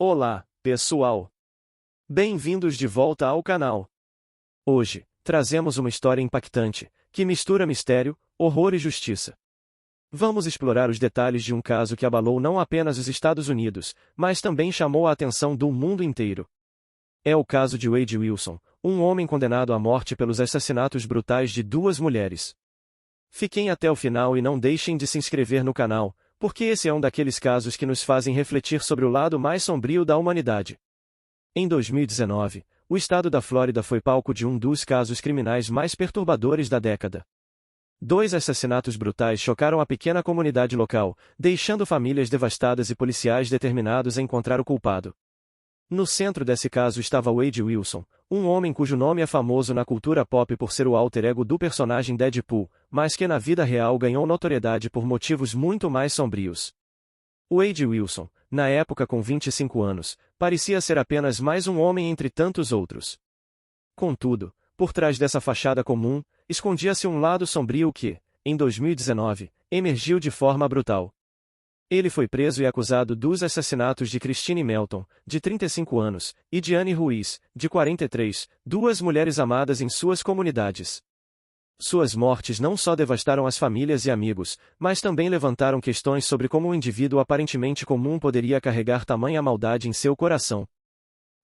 Olá, pessoal! Bem-vindos de volta ao canal. Hoje, trazemos uma história impactante, que mistura mistério, horror e justiça. Vamos explorar os detalhes de um caso que abalou não apenas os Estados Unidos, mas também chamou a atenção do mundo inteiro. É o caso de Wade Wilson, um homem condenado à morte pelos assassinatos brutais de duas mulheres. Fiquem até o final e não deixem de se inscrever no canal, porque esse é um daqueles casos que nos fazem refletir sobre o lado mais sombrio da humanidade. Em 2019, o estado da Flórida foi palco de um dos casos criminais mais perturbadores da década. Dois assassinatos brutais chocaram a pequena comunidade local, deixando famílias devastadas e policiais determinados a encontrar o culpado. No centro desse caso estava Wade Wilson, um homem cujo nome é famoso na cultura pop por ser o alter ego do personagem Deadpool, mas que na vida real ganhou notoriedade por motivos muito mais sombrios. Wade Wilson, na época com 25 anos, parecia ser apenas mais um homem entre tantos outros. Contudo, por trás dessa fachada comum, escondia-se um lado sombrio que, em 2019, emergiu de forma brutal. Ele foi preso e acusado dos assassinatos de Christine Melton, de 35 anos, e Diane Ruiz, de 43, duas mulheres amadas em suas comunidades. Suas mortes não só devastaram as famílias e amigos, mas também levantaram questões sobre como um indivíduo aparentemente comum poderia carregar tamanha maldade em seu coração.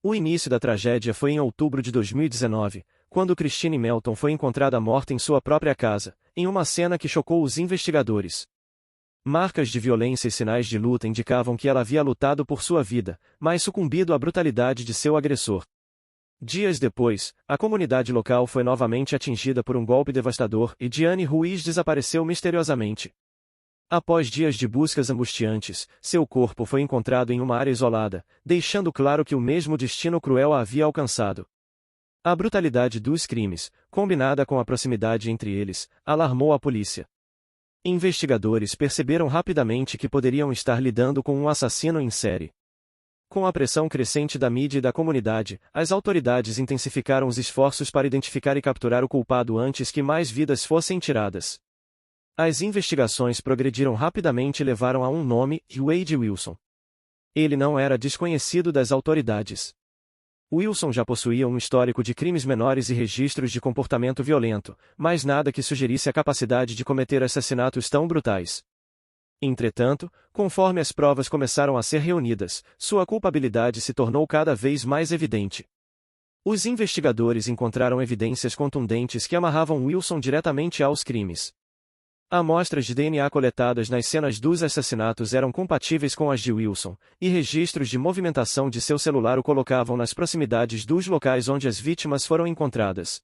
O início da tragédia foi em outubro de 2019, quando Christine Melton foi encontrada morta em sua própria casa, em uma cena que chocou os investigadores. Marcas de violência e sinais de luta indicavam que ela havia lutado por sua vida, mas sucumbido à brutalidade de seu agressor. Dias depois, a comunidade local foi novamente atingida por um golpe devastador e Diane Ruiz desapareceu misteriosamente. Após dias de buscas angustiantes, seu corpo foi encontrado em uma área isolada, deixando claro que o mesmo destino cruel a havia alcançado. A brutalidade dos crimes, combinada com a proximidade entre eles, alarmou a polícia. Investigadores perceberam rapidamente que poderiam estar lidando com um assassino em série. Com a pressão crescente da mídia e da comunidade, as autoridades intensificaram os esforços para identificar e capturar o culpado antes que mais vidas fossem tiradas. As investigações progrediram rapidamente e levaram a um nome, Wade Wilson. Ele não era desconhecido das autoridades. Wilson já possuía um histórico de crimes menores e registros de comportamento violento, mas nada que sugerisse a capacidade de cometer assassinatos tão brutais. Entretanto, conforme as provas começaram a ser reunidas, sua culpabilidade se tornou cada vez mais evidente. Os investigadores encontraram evidências contundentes que amarravam Wilson diretamente aos crimes. Amostras de DNA coletadas nas cenas dos assassinatos eram compatíveis com as de Wilson, e registros de movimentação de seu celular o colocavam nas proximidades dos locais onde as vítimas foram encontradas.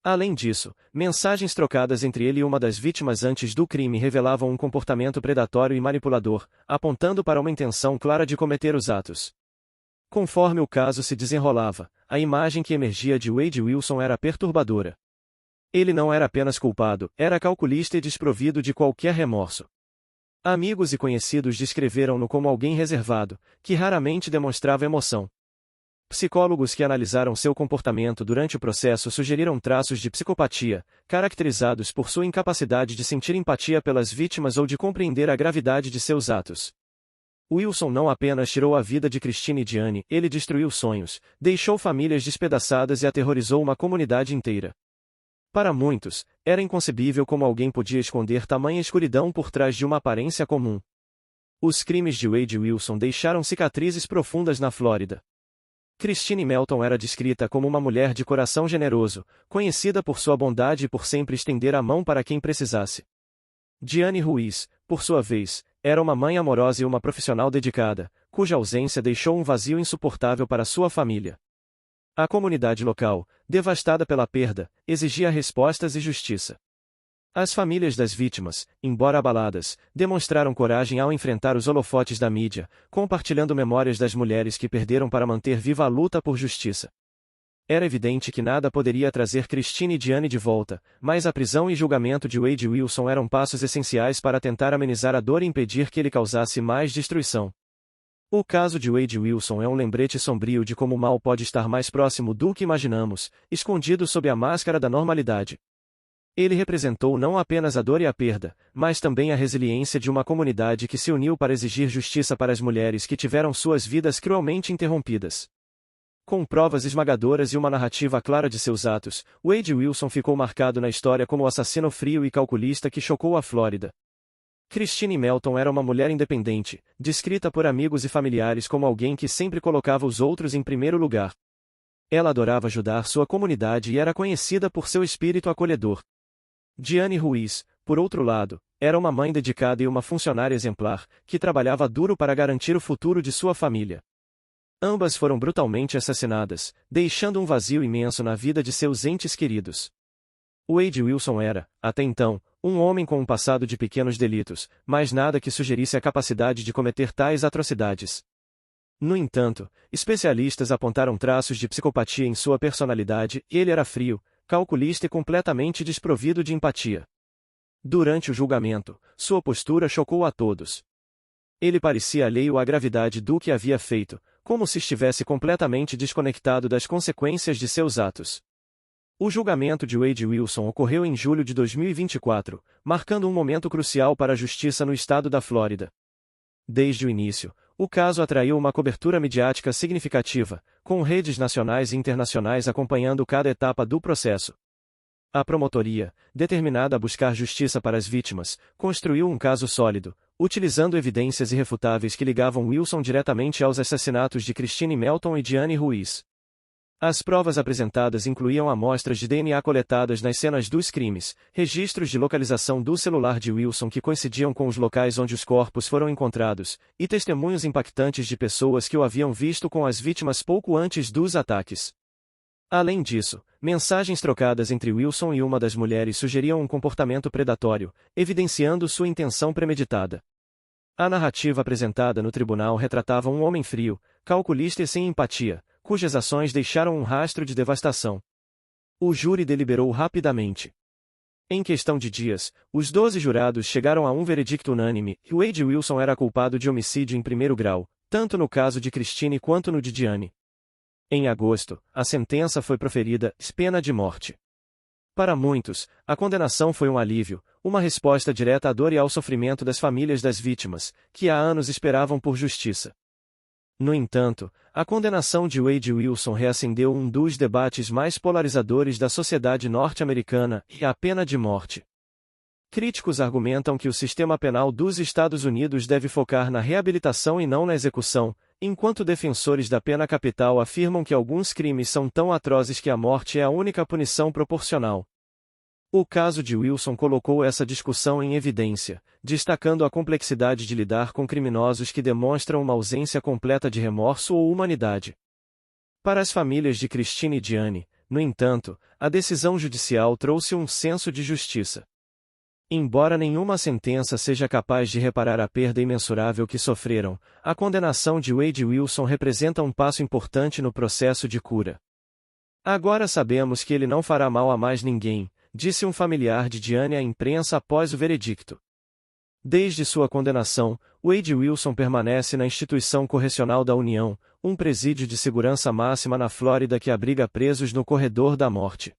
Além disso, mensagens trocadas entre ele e uma das vítimas antes do crime revelavam um comportamento predatório e manipulador, apontando para uma intenção clara de cometer os atos. Conforme o caso se desenrolava, a imagem que emergia de Wade Wilson era perturbadora. Ele não era apenas culpado, era calculista e desprovido de qualquer remorso. Amigos e conhecidos descreveram-no como alguém reservado, que raramente demonstrava emoção. Psicólogos que analisaram seu comportamento durante o processo sugeriram traços de psicopatia, caracterizados por sua incapacidade de sentir empatia pelas vítimas ou de compreender a gravidade de seus atos. Wilson não apenas tirou a vida de Christine e Diane, ele destruiu sonhos, deixou famílias despedaçadas e aterrorizou uma comunidade inteira. Para muitos, era inconcebível como alguém podia esconder tamanha escuridão por trás de uma aparência comum. Os crimes de Wade Wilson deixaram cicatrizes profundas na Flórida. Christine Melton era descrita como uma mulher de coração generoso, conhecida por sua bondade e por sempre estender a mão para quem precisasse. Diane Ruiz, por sua vez, era uma mãe amorosa e uma profissional dedicada, cuja ausência deixou um vazio insuportável para sua família. A comunidade local, devastada pela perda, exigia respostas e justiça. As famílias das vítimas, embora abaladas, demonstraram coragem ao enfrentar os holofotes da mídia, compartilhando memórias das mulheres que perderam para manter viva a luta por justiça. Era evidente que nada poderia trazer Christine e Diane de volta, mas a prisão e julgamento de Wade Wilson eram passos essenciais para tentar amenizar a dor e impedir que ele causasse mais destruição. O caso de Wade Wilson é um lembrete sombrio de como o mal pode estar mais próximo do que imaginamos, escondido sob a máscara da normalidade. Ele representou não apenas a dor e a perda, mas também a resiliência de uma comunidade que se uniu para exigir justiça para as mulheres que tiveram suas vidas cruelmente interrompidas. Com provas esmagadoras e uma narrativa clara de seus atos, Wade Wilson ficou marcado na história como o assassino frio e calculista que chocou a Flórida. Christine Melton era uma mulher independente, descrita por amigos e familiares como alguém que sempre colocava os outros em primeiro lugar. Ela adorava ajudar sua comunidade e era conhecida por seu espírito acolhedor. Diane Ruiz, por outro lado, era uma mãe dedicada e uma funcionária exemplar, que trabalhava duro para garantir o futuro de sua família. Ambas foram brutalmente assassinadas, deixando um vazio imenso na vida de seus entes queridos. Wade Wilson era, até então, um homem com um passado de pequenos delitos, mas nada que sugerisse a capacidade de cometer tais atrocidades. No entanto, especialistas apontaram traços de psicopatia em sua personalidade, e ele era frio, calculista e completamente desprovido de empatia. Durante o julgamento, sua postura chocou a todos. Ele parecia alheio à gravidade do que havia feito, como se estivesse completamente desconectado das consequências de seus atos. O julgamento de Wade Wilson ocorreu em julho de 2024, marcando um momento crucial para a justiça no estado da Flórida. Desde o início, o caso atraiu uma cobertura midiática significativa, com redes nacionais e internacionais acompanhando cada etapa do processo. A promotoria, determinada a buscar justiça para as vítimas, construiu um caso sólido, utilizando evidências irrefutáveis que ligavam Wilson diretamente aos assassinatos de Christine Melton e Diane Ruiz. As provas apresentadas incluíam amostras de DNA coletadas nas cenas dos crimes, registros de localização do celular de Wilson que coincidiam com os locais onde os corpos foram encontrados, e testemunhos impactantes de pessoas que o haviam visto com as vítimas pouco antes dos ataques. Além disso, mensagens trocadas entre Wilson e uma das mulheres sugeriam um comportamento predatório, evidenciando sua intenção premeditada. A narrativa apresentada no tribunal retratava um homem frio, calculista e sem empatia, cujas ações deixaram um rastro de devastação. O júri deliberou rapidamente. Em questão de dias, os 12 jurados chegaram a um veredicto unânime, que Wade Wilson era culpado de homicídio em primeiro grau, tanto no caso de Christine quanto no de Diane. Em agosto, a sentença foi proferida, pena de morte. Para muitos, a condenação foi um alívio, uma resposta direta à dor e ao sofrimento das famílias das vítimas, que há anos esperavam por justiça. No entanto, a condenação de Wade Wilson reacendeu um dos debates mais polarizadores da sociedade norte-americana, e a pena de morte. Críticos argumentam que o sistema penal dos Estados Unidos deve focar na reabilitação e não na execução, enquanto defensores da pena capital afirmam que alguns crimes são tão atrozes que a morte é a única punição proporcional. O caso de Wilson colocou essa discussão em evidência, destacando a complexidade de lidar com criminosos que demonstram uma ausência completa de remorso ou humanidade. Para as famílias de Christine e Diane, no entanto, a decisão judicial trouxe um senso de justiça. Embora nenhuma sentença seja capaz de reparar a perda imensurável que sofreram, a condenação de Wade Wilson representa um passo importante no processo de cura. Agora sabemos que ele não fará mal a mais ninguém, disse um familiar de Diane à imprensa após o veredicto. Desde sua condenação, Wade Wilson permanece na Instituição Correcional da União, um presídio de segurança máxima na Flórida que abriga presos no corredor da morte.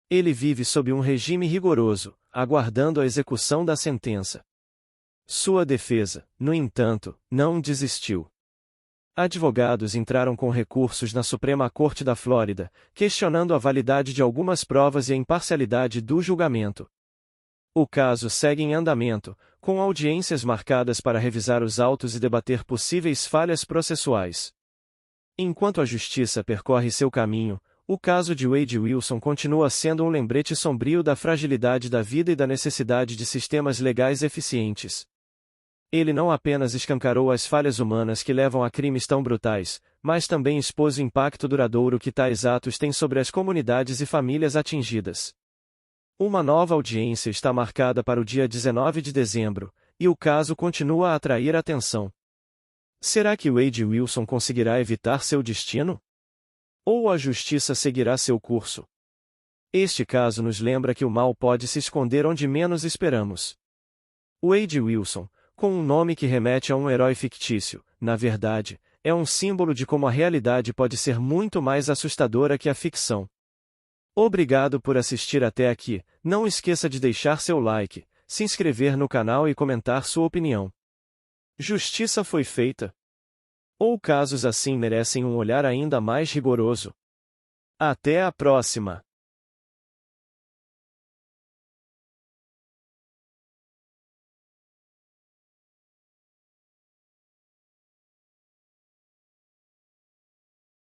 Ele vive sob um regime rigoroso, aguardando a execução da sentença. Sua defesa, no entanto, não desistiu. Advogados entraram com recursos na Suprema Corte da Flórida, questionando a validade de algumas provas e a imparcialidade do julgamento. O caso segue em andamento, com audiências marcadas para revisar os autos e debater possíveis falhas processuais. Enquanto a justiça percorre seu caminho, o caso de Wade Wilson continua sendo um lembrete sombrio da fragilidade da vida e da necessidade de sistemas legais eficientes. Ele não apenas escancarou as falhas humanas que levam a crimes tão brutais, mas também expôs o impacto duradouro que tais atos têm sobre as comunidades e famílias atingidas. Uma nova audiência está marcada para o dia 19 de dezembro, e o caso continua a atrair atenção. Será que Wade Wilson conseguirá evitar seu destino? Ou a justiça seguirá seu curso? Este caso nos lembra que o mal pode se esconder onde menos esperamos. Wade Wilson, com um nome que remete a um herói fictício, na verdade, é um símbolo de como a realidade pode ser muito mais assustadora que a ficção. Obrigado por assistir até aqui. Não esqueça de deixar seu like, se inscrever no canal e comentar sua opinião. Justiça foi feita? Ou casos assim merecem um olhar ainda mais rigoroso? Até a próxima!